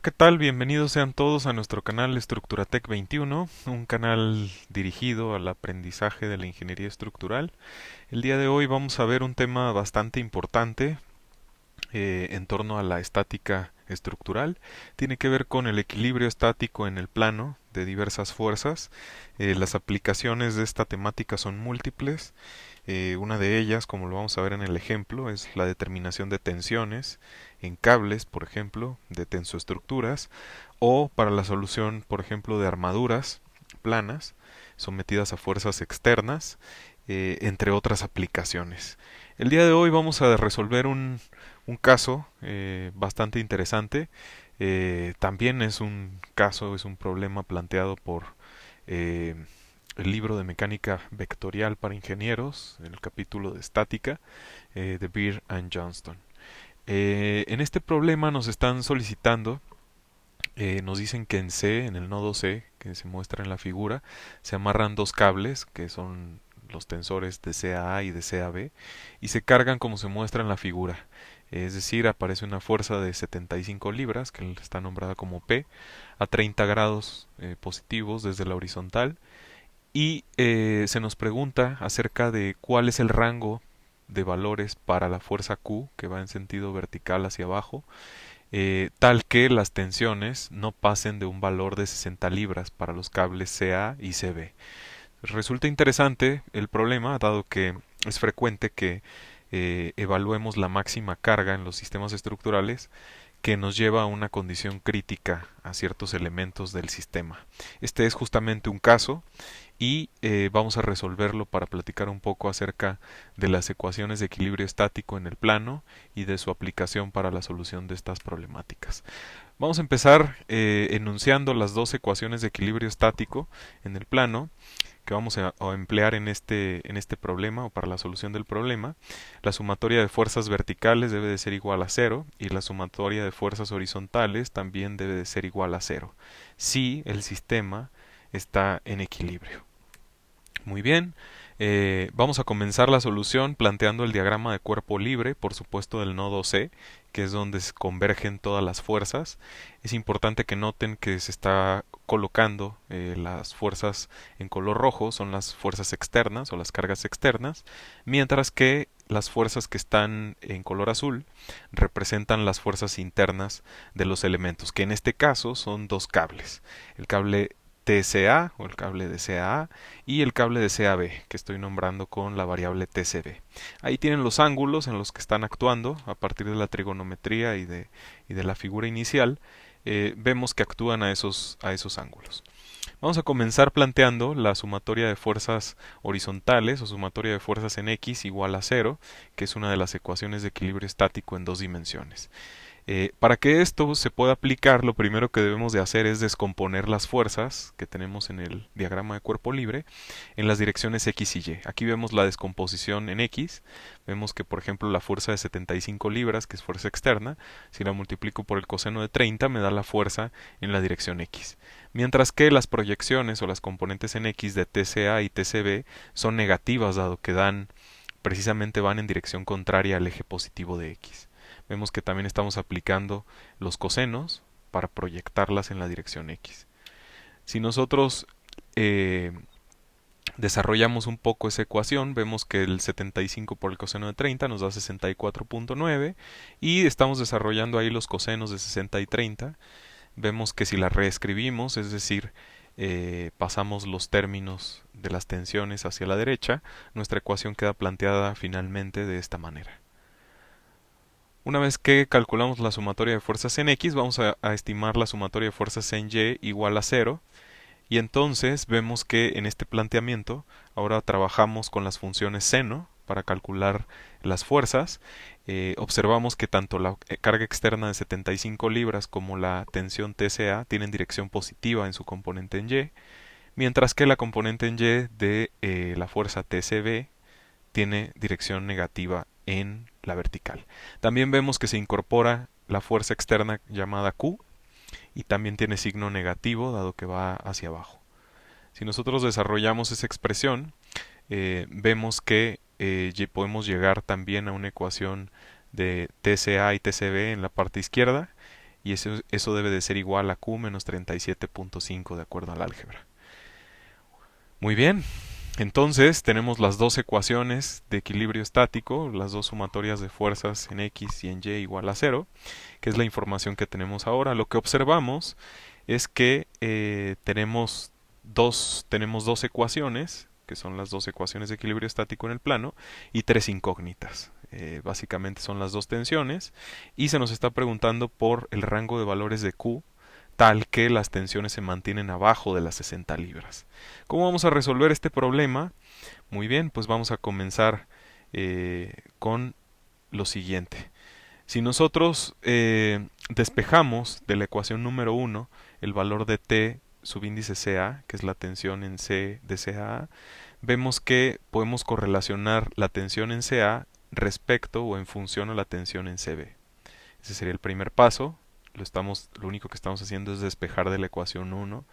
¿Qué tal? Bienvenidos sean todos a nuestro canal Estructuratec 21, un canal dirigido al aprendizaje de la ingeniería estructural. El día de hoy vamos a ver un tema bastante importante en torno a la estática estructural. Tiene que ver con el equilibrio estático en el plano de diversas fuerzas. Las aplicaciones de esta temática son múltiples. Una de ellas, como lo vamos a ver en el ejemplo, es la determinación de tensiones en cables, por ejemplo, de tensoestructuras, o para la solución, por ejemplo, de armaduras planas sometidas a fuerzas externas, entre otras aplicaciones. El día de hoy vamos a resolver un caso bastante interesante. También es un caso, es un problema planteado por eh, el libro de mecánica vectorial para ingenieros, en el capítulo de estática, de Beer and Johnston. En este problema nos están solicitando, nos dicen que en C, en el nodo C, que se muestra en la figura, se amarran dos cables, que son los tensores de CA y de CAB, y se cargan como se muestra en la figura. Es decir, aparece una fuerza de 75 libras, que está nombrada como P, a 30 grados positivos desde la horizontal, y se nos pregunta acerca de cuál es el rango de valores para la fuerza Q, que va en sentido vertical hacia abajo, tal que las tensiones no pasen de un valor de 60 libras para los cables CA y CB. Resulta interesante el problema, dado que es frecuente que evaluemos la máxima carga en los sistemas estructurales que nos lleva a una condición crítica a ciertos elementos del sistema. Este es justamente un caso y vamos a resolverlo para platicar un poco acerca de las ecuaciones de equilibrio estático en el plano y de su aplicación para la solución de estas problemáticas. Vamos a empezar enunciando las dos ecuaciones de equilibrio estático en el plano que vamos a emplear en este problema o para la solución del problema. La sumatoria de fuerzas verticales debe de ser igual a cero y la sumatoria de fuerzas horizontales también debe de ser igual a cero si el sistema está en equilibrio. Muy bien, vamos a comenzar la solución planteando el diagrama de cuerpo libre, por supuesto del nodo C, que es donde se convergen todas las fuerzas. Es importante que noten que se está colocando las fuerzas en color rojo, son las fuerzas externas o las cargas externas, mientras que las fuerzas que están en color azul representan las fuerzas internas de los elementos, que en este caso son dos cables. El cable TCA o el cable de CAA y el cable de CAB que estoy nombrando con la variable TCB. Ahí tienen los ángulos en los que están actuando a partir de la trigonometría y de la figura inicial. Vemos que actúan a esos ángulos. Vamos a comenzar planteando la sumatoria de fuerzas horizontales o sumatoria de fuerzas en X igual a cero, que es una de las ecuaciones de equilibrio estático en dos dimensiones. Para que esto se pueda aplicar, lo primero que debemos de hacer es descomponer las fuerzas que tenemos en el diagrama de cuerpo libre en las direcciones X y Y. Aquí vemos la descomposición en X. Vemos que, por ejemplo, la fuerza de 75 libras, que es fuerza externa, si la multiplico por el coseno de 30, me da la fuerza en la dirección X. Mientras que las proyecciones o las componentes en X de TCA y TCB son negativas, dado que precisamente van en dirección contraria al eje positivo de X. Vemos que también estamos aplicando los cosenos para proyectarlas en la dirección X. Si nosotros desarrollamos un poco esa ecuación, vemos que el 75 por el coseno de 30 nos da 64.9 y estamos desarrollando ahí los cosenos de 60 y 30. Vemos que si la reescribimos, es decir, pasamos los términos de las tensiones hacia la derecha, nuestra ecuación queda planteada finalmente de esta manera. Una vez que calculamos la sumatoria de fuerzas en X, vamos a estimar la sumatoria de fuerzas en Y igual a cero. Y entonces vemos que en este planteamiento ahora trabajamos con las funciones seno para calcular las fuerzas. Observamos que tanto la carga externa de 75 libras como la tensión TCA tienen dirección positiva en su componente en Y, mientras que la componente en Y de la fuerza TCB tiene dirección negativa en la vertical. También vemos que se incorpora la fuerza externa llamada Q y también tiene signo negativo dado que va hacia abajo. Si nosotros desarrollamos esa expresión, vemos que podemos llegar también a una ecuación de TCA y TCB en la parte izquierda y eso debe de ser igual a Q menos 37.5 de acuerdo al álgebra. Muy bien, entonces tenemos las dos ecuaciones de equilibrio estático, las dos sumatorias de fuerzas en X y en Y igual a 0, que es la información que tenemos ahora. Lo que observamos es que tenemos dos ecuaciones, que son las dos ecuaciones de equilibrio estático en el plano, y tres incógnitas. Básicamente son las dos tensiones, y se nos está preguntando por el rango de valores de Q, tal que las tensiones se mantienen abajo de las 60 libras. ¿Cómo vamos a resolver este problema? Muy bien, pues vamos a comenzar con lo siguiente. Si nosotros despejamos de la ecuación número 1 el valor de T subíndice CA, que es la tensión en C de CA, vemos que podemos correlacionar la tensión en CA respecto o en función a la tensión en CB. Ese sería el primer paso. Lo único que estamos haciendo es despejar de la ecuación 1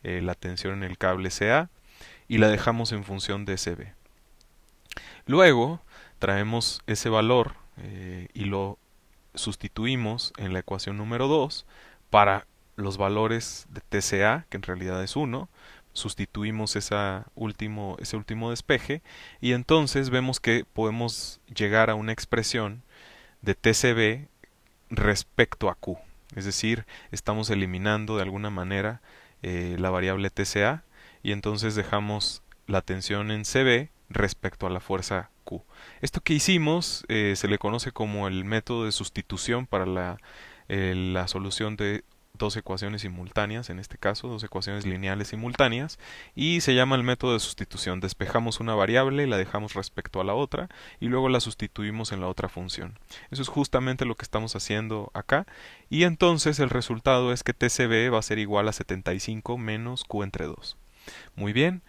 la tensión en el cable CA y la dejamos en función de CB. Luego traemos ese valor y lo sustituimos en la ecuación número 2 para los valores de TCA, que en realidad es 1, sustituimos ese último despeje y entonces vemos que podemos llegar a una expresión de TCB respecto a Q. Es decir, estamos eliminando de alguna manera la variable TCA y entonces dejamos la tensión en CB respecto a la fuerza Q. Esto que hicimos se le conoce como el método de sustitución para la solución de dos ecuaciones simultáneas, en este caso, dos ecuaciones lineales simultáneas, y se llama el método de sustitución. Despejamos una variable y la dejamos respecto a la otra, y luego la sustituimos en la otra función. Eso es justamente lo que estamos haciendo acá, y entonces el resultado es que TCB va a ser igual a 75 menos Q entre 2. Muy bien.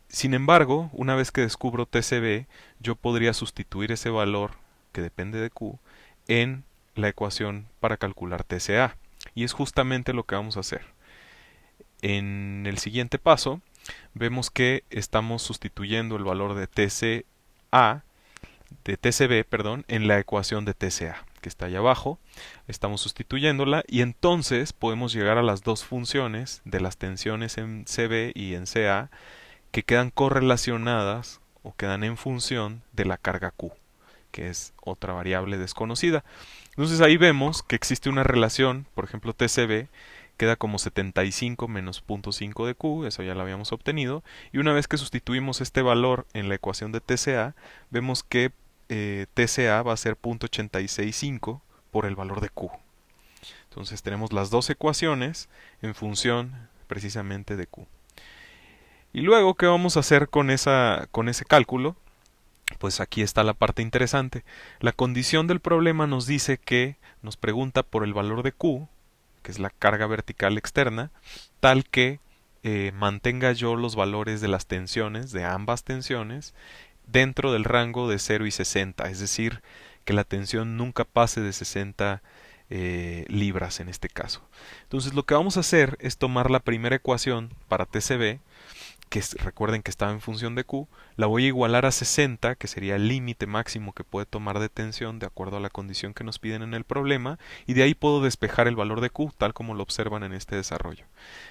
Sin embargo, una vez que descubro TCB, yo podría sustituir ese valor, que depende de Q, en la ecuación para calcular TCA. Y es justamente lo que vamos a hacer. En el siguiente paso, vemos que estamos sustituyendo el valor de TCB, en la ecuación de TCA, que está ahí abajo. Estamos sustituyéndola y entonces podemos llegar a las dos funciones de las tensiones en CB y en CA que quedan correlacionadas o quedan en función de la carga Q, que es otra variable desconocida. Entonces ahí vemos que existe una relación, por ejemplo TCB queda como 75 menos 0.5 de Q, eso ya lo habíamos obtenido, y una vez que sustituimos este valor en la ecuación de TCA, vemos que TCA va a ser 0.865 por el valor de Q. Entonces tenemos las dos ecuaciones en función precisamente de Q. Y luego, ¿qué vamos a hacer con ese cálculo? Pues aquí está la parte interesante. La condición del problema nos dice que nos pregunta por el valor de Q, que es la carga vertical externa, tal que mantenga yo los valores de las tensiones, de ambas tensiones, dentro del rango de 0 y 60, es decir, que la tensión nunca pase de 60 libras en este caso. Entonces lo que vamos a hacer es tomar la primera ecuación para TCB, recuerden que estaba en función de Q, la voy a igualar a 60, que sería el límite máximo que puede tomar de tensión de acuerdo a la condición que nos piden en el problema, y de ahí puedo despejar el valor de Q, tal como lo observan en este desarrollo.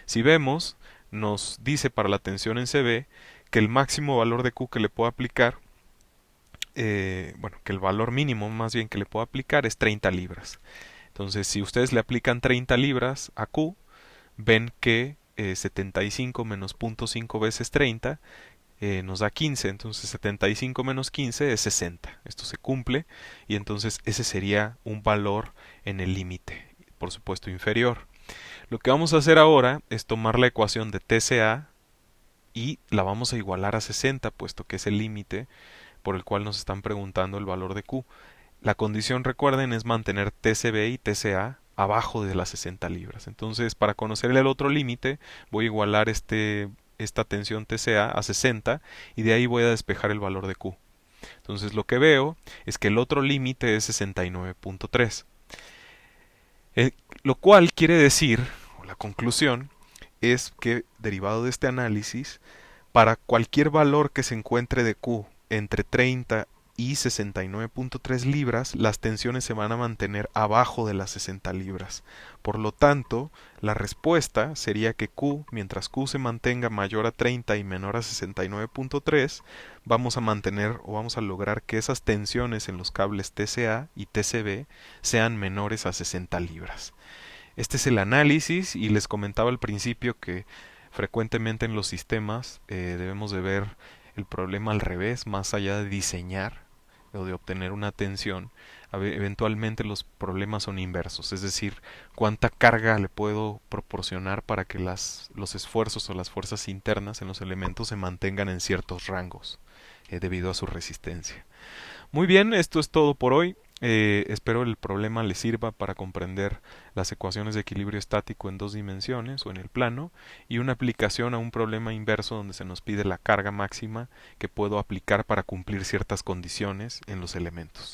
Si vemos, nos dice para la tensión en CB que el máximo valor de Q que le puedo aplicar, que el valor mínimo más bien que le puedo aplicar es 30 libras. Entonces, si ustedes le aplican 30 libras a Q, ven que 75 menos 0.5 veces 30 nos da 15, entonces 75 menos 15 es 60. Esto se cumple y entonces ese sería un valor en el límite, por supuesto inferior. Lo que vamos a hacer ahora es tomar la ecuación de TCA y la vamos a igualar a 60, puesto que es el límite por el cual nos están preguntando el valor de Q. La condición, recuerden, es mantener TCB y TCA abajo de las 60 libras. Entonces, para conocer el otro límite, voy a igualar esta tensión TCA a 60 y de ahí voy a despejar el valor de Q. Entonces, lo que veo es que el otro límite es 69.3. Lo cual quiere decir, o la conclusión, es que, derivado de este análisis, para cualquier valor que se encuentre de Q entre 30 y 69.3 libras, las tensiones se van a mantener abajo de las 60 libras. Por lo tanto, la respuesta sería que Q, mientras Q se mantenga mayor a 30 y menor a 69.3, vamos a mantener o vamos a lograr que esas tensiones en los cables TCA y TCB sean menores a 60 libras. Este es el análisis y les comentaba al principio que frecuentemente en los sistemas debemos de ver el problema al revés, más allá de diseñar o de obtener una tensión. Eventualmente los problemas son inversos, es decir, cuánta carga le puedo proporcionar para que los esfuerzos o las fuerzas internas en los elementos se mantengan en ciertos rangos debido a su resistencia. Muy bien, esto es todo por hoy. Espero el problema les sirva para comprender las ecuaciones de equilibrio estático en dos dimensiones o en el plano y una aplicación a un problema inverso donde se nos pide la carga máxima que puedo aplicar para cumplir ciertas condiciones en los elementos.